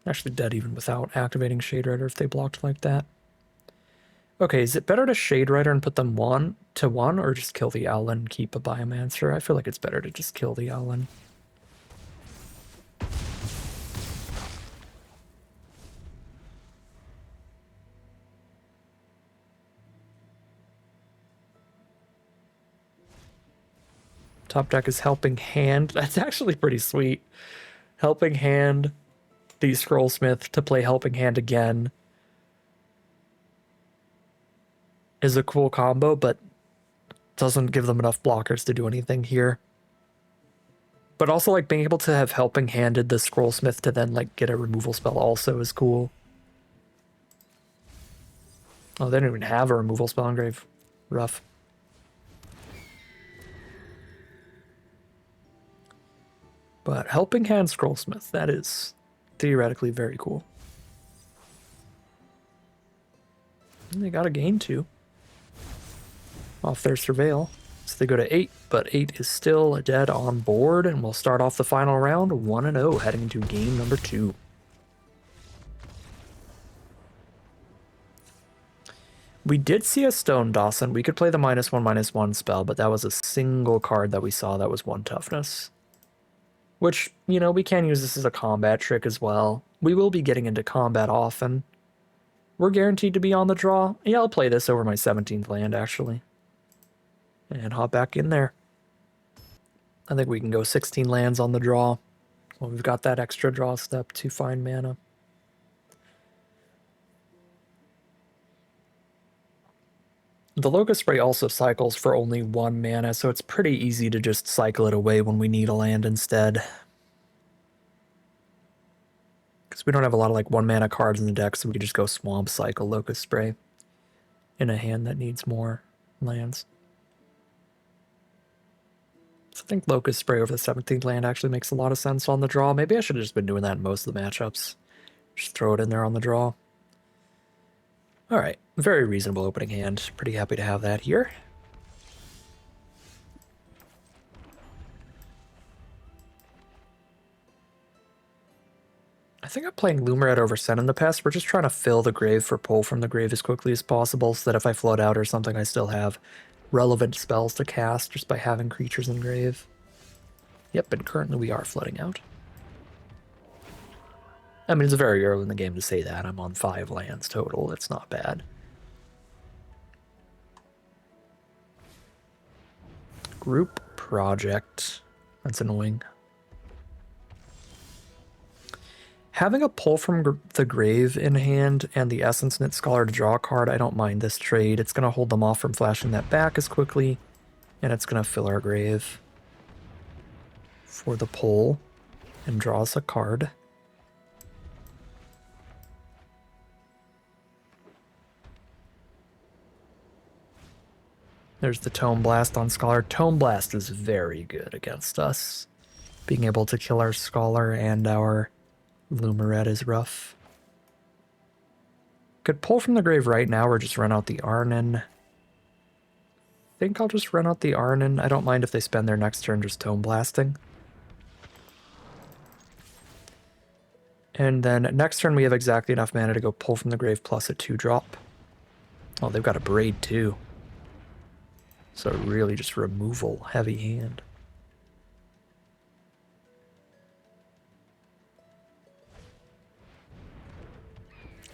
Actually dead even without activating Shade Rider if they blocked like that. Okay, is it better to Shade Rider and put them 1/1 or just kill the Owlin and keep a Biomancer? I feel like it's better to just kill the Owlin. Top deck is Helping Hand. That's actually pretty sweet. Helping Hand the Scrollsmith to play Helping Hand again is a cool combo, but doesn't give them enough blockers to do anything here. But also, like, being able to have Helping Handed the Scrollsmith to then, like, get a removal spell also is cool. Oh, they don't even have a removal spell engrave. Rough. But Helping Hand Scrollsmith, that is theoretically very cool. And they got a gain 2 off their Surveil. So they go to 8, but 8 is still dead on board, and we'll start off the final round 1-0, heading into game number 2. We did see a Stone Dawson. We could play the -1/-1 spell, but that was a single card that we saw that was 1 toughness. Which, you know, we can use this as a combat trick as well. We will be getting into combat often. We're guaranteed to be on the draw. Yeah, I'll play this over my 17th land, actually. And hop back in there. I think we can go 16 lands on the draw. Well, we've got that extra draw step to find mana. The Locust Spray also cycles for only 1 mana, so it's pretty easy to just cycle it away when we need a land instead. Because we don't have a lot of like 1 mana cards in the deck, so we could just go Swamp Cycle Locust Spray in a hand that needs more lands. So I think Locust Spray over the 17th land actually makes a lot of sense on the draw. Maybe I should have just been doing that in most of the matchups. Just throw it in there on the draw. Alright, very reasonable opening hand. Pretty happy to have that here. I think I'm playing Lumerette over Sen in the past. We're just trying to fill the grave for pull from the grave as quickly as possible so that if I float out or something, I still have relevant spells to cast just by having creatures in grave. Yep, and currently we are flooding out. I mean, it's very early in the game to say that. I'm on 5 lands total. It's not bad. Group Project. That's annoying. Having a pull from the grave in hand and the Essence Knit Scholar to draw a card, I don't mind this trade. It's going to hold them off from flashing that back as quickly, and it's going to fill our grave for the pull and draw us a card. There's the Tome Blast on Scholar. Tome Blast is very good against us. Being able to kill our Scholar and our Lumerette is rough. Could pull from the grave right now or just run out the Arnin. I think I'll just run out the Arnin. I don't mind if they spend their next turn just Tome Blasting. And then next turn we have exactly enough mana to go pull from the grave plus a 2-drop. Oh, they've got a braid too. So really just removal heavy hand.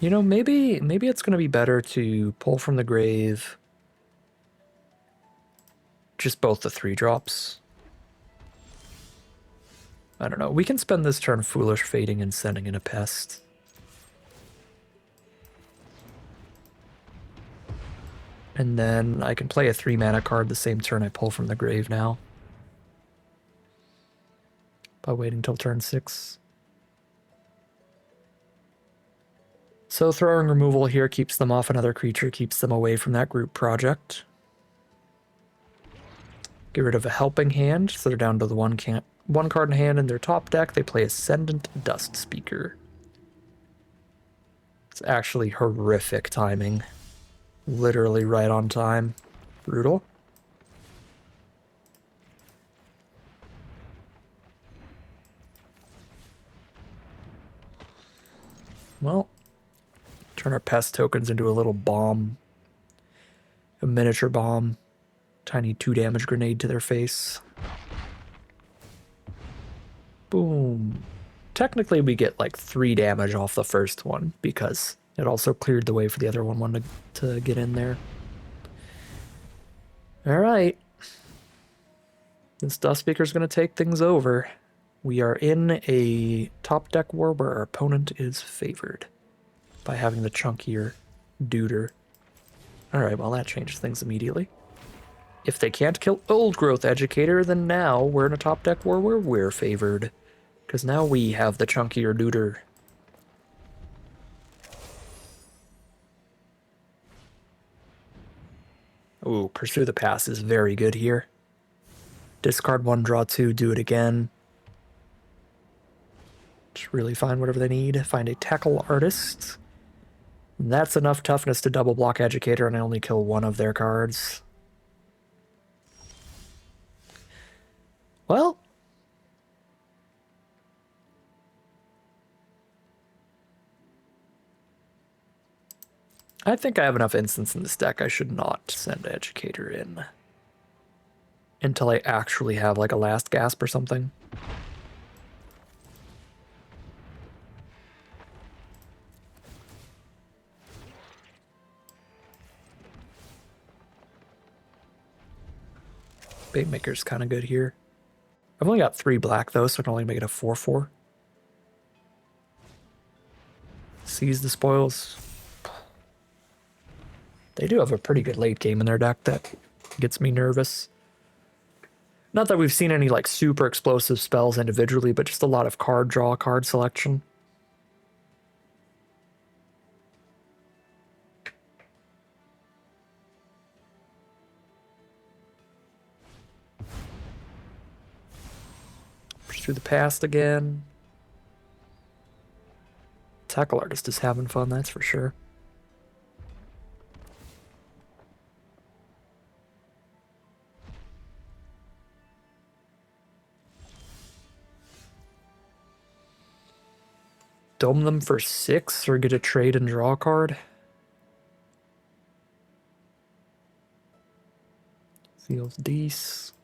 You know, maybe it's going to be better to pull from the grave just both the 3-drops. I don't know. We can spend this turn foolish fading and sending in a pest. And then I can play a 3-mana card the same turn I pull from the grave now. By waiting till turn 6. So throwing removal here keeps them off another creature, keeps them away from that group project. Get rid of a helping hand, so they're down to the one card in hand in their top deck. They play Ascendant Dust Speaker. It's actually horrific timing. Literally right on time. Brutal. Well, turn our pest tokens into a little bomb. A miniature bomb. Tiny 2-damage grenade to their face. Boom. Technically, we get like 3 damage off the first one because it also cleared the way for the other one to get in there. All right. This Dust Speaker's going to take things over. We are in a top deck war where our opponent is favored by having the chunkier duder. All right, well, that changes things immediately. If they can't kill Old Growth Educator, then now we're in a top deck war where we're favored. Because now we have the chunkier duder. Ooh, Pursue the Past is very good here. Discard 1, draw 2, do it again. Just really find whatever they need. Find a Tackle Artist. And that's enough toughness to double block Educator, and I only kill one of their cards. Well, I think I have enough instants in this deck. I should not send Educator in until I actually have like a last gasp or something. Baitmaker's kind of good here. I've only got 3 black though, so I can only make it a 4/4. Seize the Spoils. They do have a pretty good late game in their deck that gets me nervous. Not that we've seen any like super explosive spells individually, but just a lot of card draw, card selection. Pursue the Past again. Tackle Artist is having fun, that's for sure. Dome them for 6 or get a trade and draw a card. Feels decent.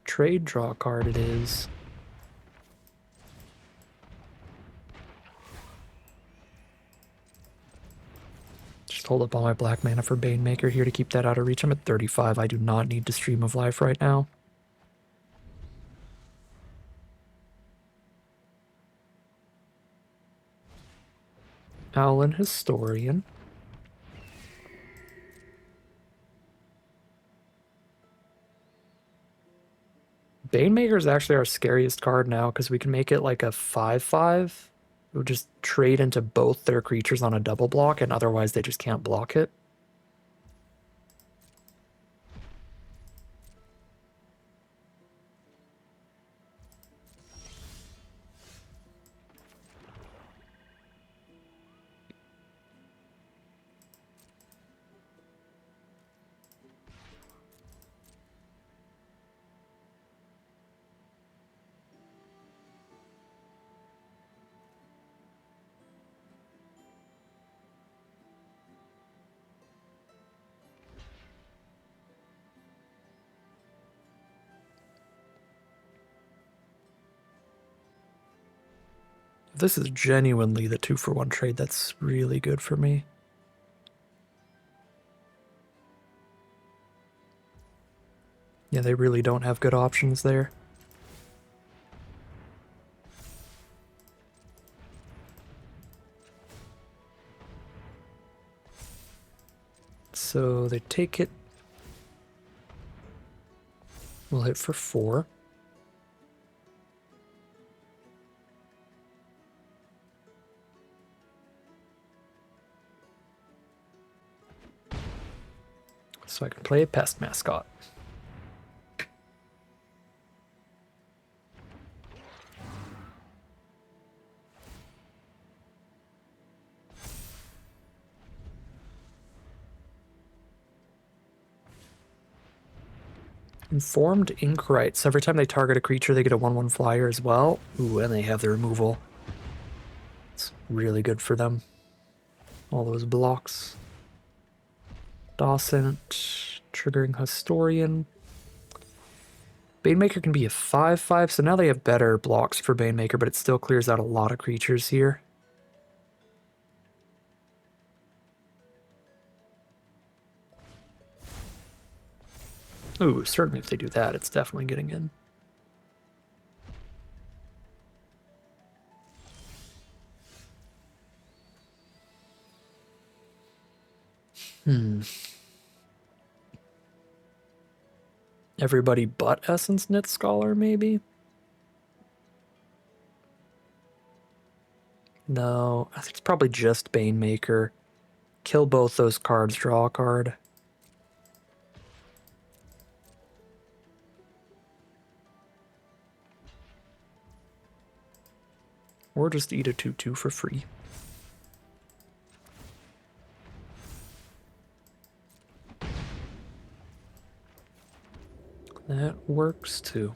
Trade draw a card it is. Just hold up all my black mana for Banemaker here to keep that out of reach. I'm at 35. I do not need to Stream of Life right now. Owlin Historian. Banemaker is actually our scariest card now because we can make it like a 5/5. It would just trade into both their creatures on a double block, and otherwise they just can't block it. This is genuinely the 2-for-1 trade. That's really good for me. Yeah, they really don't have good options there. So they take it. We'll hit for 4. So I can play a pest mascot. Informed Inkrite. So every time they target a creature, they get a 1/1 flyer as well. Ooh, and they have the removal. It's really good for them. All those blocks. Dawson, triggering Historian. Banemaker can be a 5/5, so now they have better blocks for Banemaker, but it still clears out a lot of creatures here. Ooh, certainly if they do that, it's definitely getting in. Everybody but Essence Knit Scholar, maybe? No, I think it's probably just Banemaker. Kill both those cards, draw a card. Or just eat a 2/2 for free. That works too.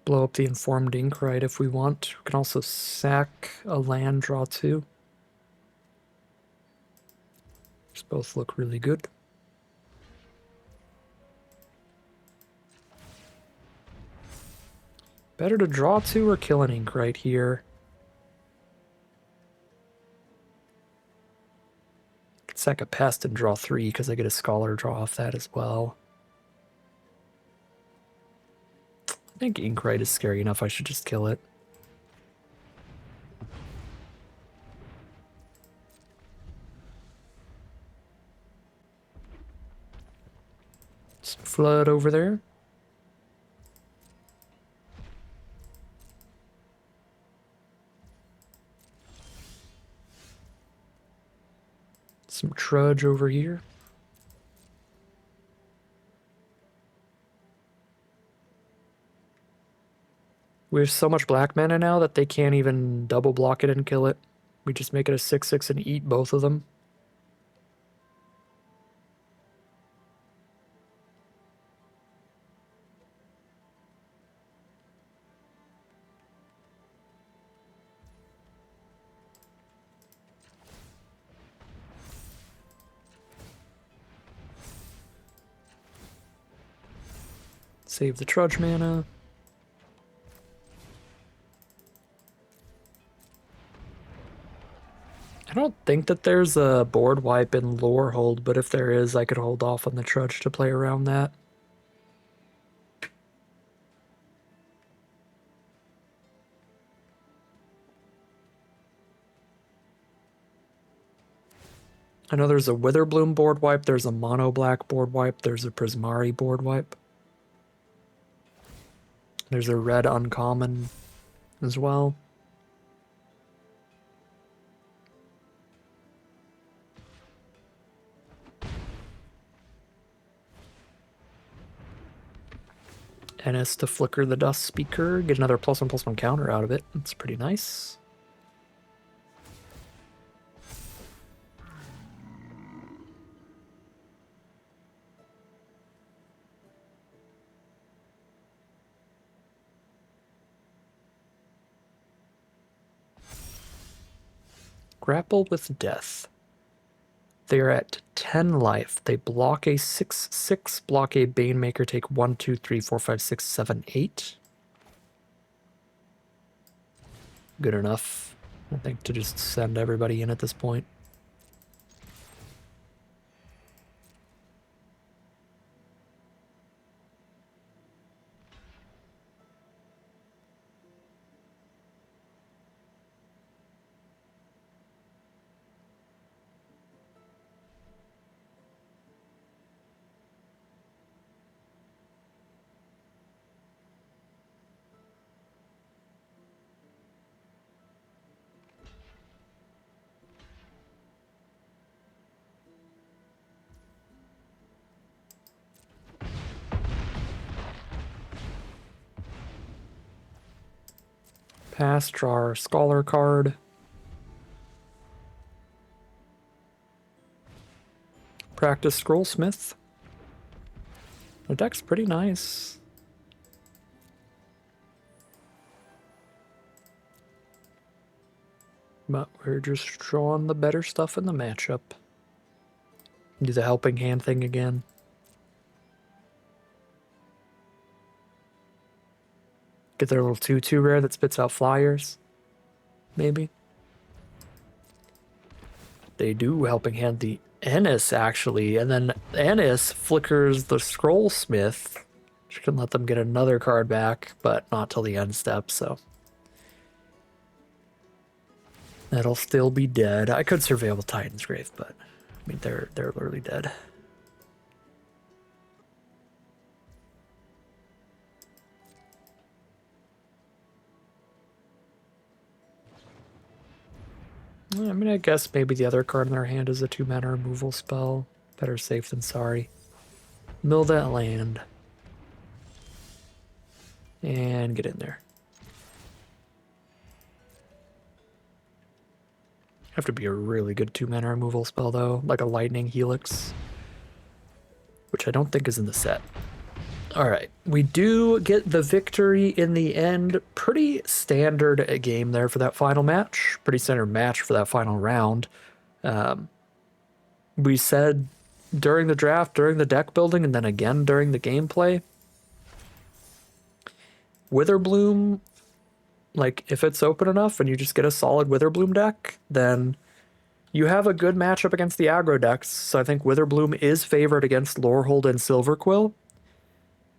Blow up the Informed Inkrite if we want. We can also sack a land, draw 2. These both look really good. Better to draw 2 or kill an Inkrite here. Could sack a Pest and draw 3 because I get a Scholar draw off that as well. I think Inkrite is scary enough, I should just kill it. Some Flood over there. Some Trudge over here. We have so much black mana now that they can't even double block it and kill it. We just make it a 6/6 and eat both of them. Save the Trudge mana. I don't think that there's a board wipe in Lore Hold, but if there is, I could hold off on the Trudge to play around that. I know there's a Witherbloom board wipe, there's a Mono Black board wipe, there's a Prismari board wipe. There's a red uncommon as well. Ennis to flicker the Dust Speaker, get another +1/+1 counter out of it. That's pretty nice. Grapple with Death. They are at 10 life. They block a 6/6, block a Banemaker, take 1, 2, 3, 4, 5, 6, 7, 8. Good enough, I think, to just send everybody in at this point. Pass, draw our Scholar card. Practice Scrollsmith. The deck's pretty nice. But we're just drawing the better stuff in the matchup. Do the helping hand thing again. Get their little 2/2 rare that spits out flyers. Maybe. They do helping hand the Ennis, actually. And then Ennis flickers the Scrollsmith, which can let them get another card back, but not till the end step, so. That'll still be dead. I could Surveil with Titan's Grave, but I mean, they're literally dead. I mean, I guess maybe the other card in their hand is a 2-mana removal spell. Better safe than sorry. Mill that land. And get in there. Have to be a really good 2-mana removal spell, though. Like a Lightning Helix. Which I don't think is in the set. Alright, we do get the victory in the end. Pretty standard game there for that final match. Pretty standard match for that final round. We said during the draft, during the deck building, and then again during the gameplay, Witherbloom, like, if it's open enough and you just get a solid Witherbloom deck, then you have a good matchup against the aggro decks. So I think Witherbloom is favored against Lorehold and Silverquill.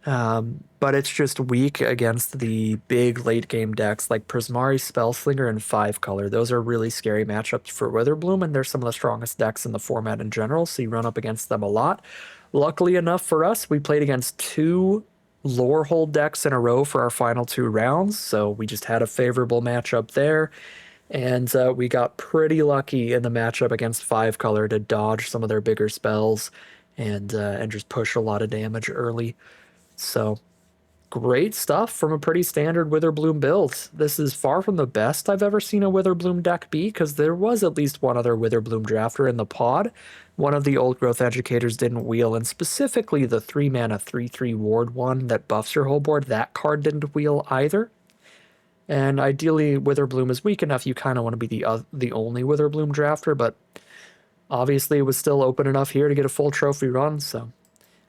But it's just weak against the big late game decks like Prismari, Spellslinger, and 5-color. Those are really scary matchups for Witherbloom, and they're some of the strongest decks in the format in general, so you run up against them a lot. Luckily enough for us, we played against 2 Lorehold decks in a row for our final 2 rounds, so we just had a favorable matchup there. And we got pretty lucky in the matchup against 5-color to dodge some of their bigger spells and just push a lot of damage early. So, great stuff from a pretty standard Witherbloom build. This is far from the best I've ever seen a Witherbloom deck be, because there was at least one other Witherbloom drafter in the pod. One of the Old Growth Educators didn't wheel, and specifically the 3-mana 3/3 ward one that buffs your whole board, that card didn't wheel either. And ideally, Witherbloom is weak enough, you kind of want to be the only Witherbloom drafter, but obviously it was still open enough here to get a full trophy run, so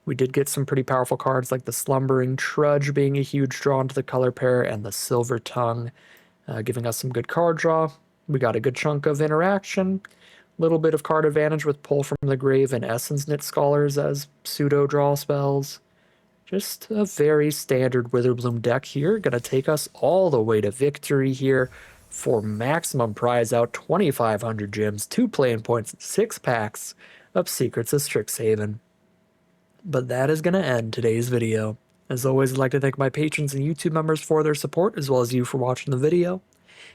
we did get some pretty powerful cards like the Slumbering Trudge being a huge draw into the color pair, and the Silver Tongue giving us some good card draw. We got a good chunk of interaction, little bit of card advantage with Pull from the Grave and Essence Knit Scholars as pseudo draw spells. Just a very standard Witherbloom deck here, gonna take us all the way to victory here for maximum prize out, 2,500 gems, 2 playing points, 6 packs of Secrets of Strixhaven. But that is going to end today's video. As always, I'd like to thank my patrons and YouTube members for their support, as well as you for watching the video.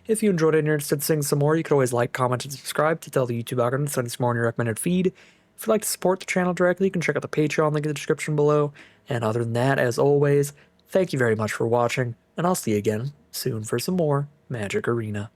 If you enjoyed it and you're interested in seeing some more, you can always like, comment, and subscribe to tell the YouTube algorithm to send us more on your recommended feed. If you'd like to support the channel directly, you can check out the Patreon link in the description below. And other than that, as always, thank you very much for watching, and I'll see you again soon for some more Magic Arena.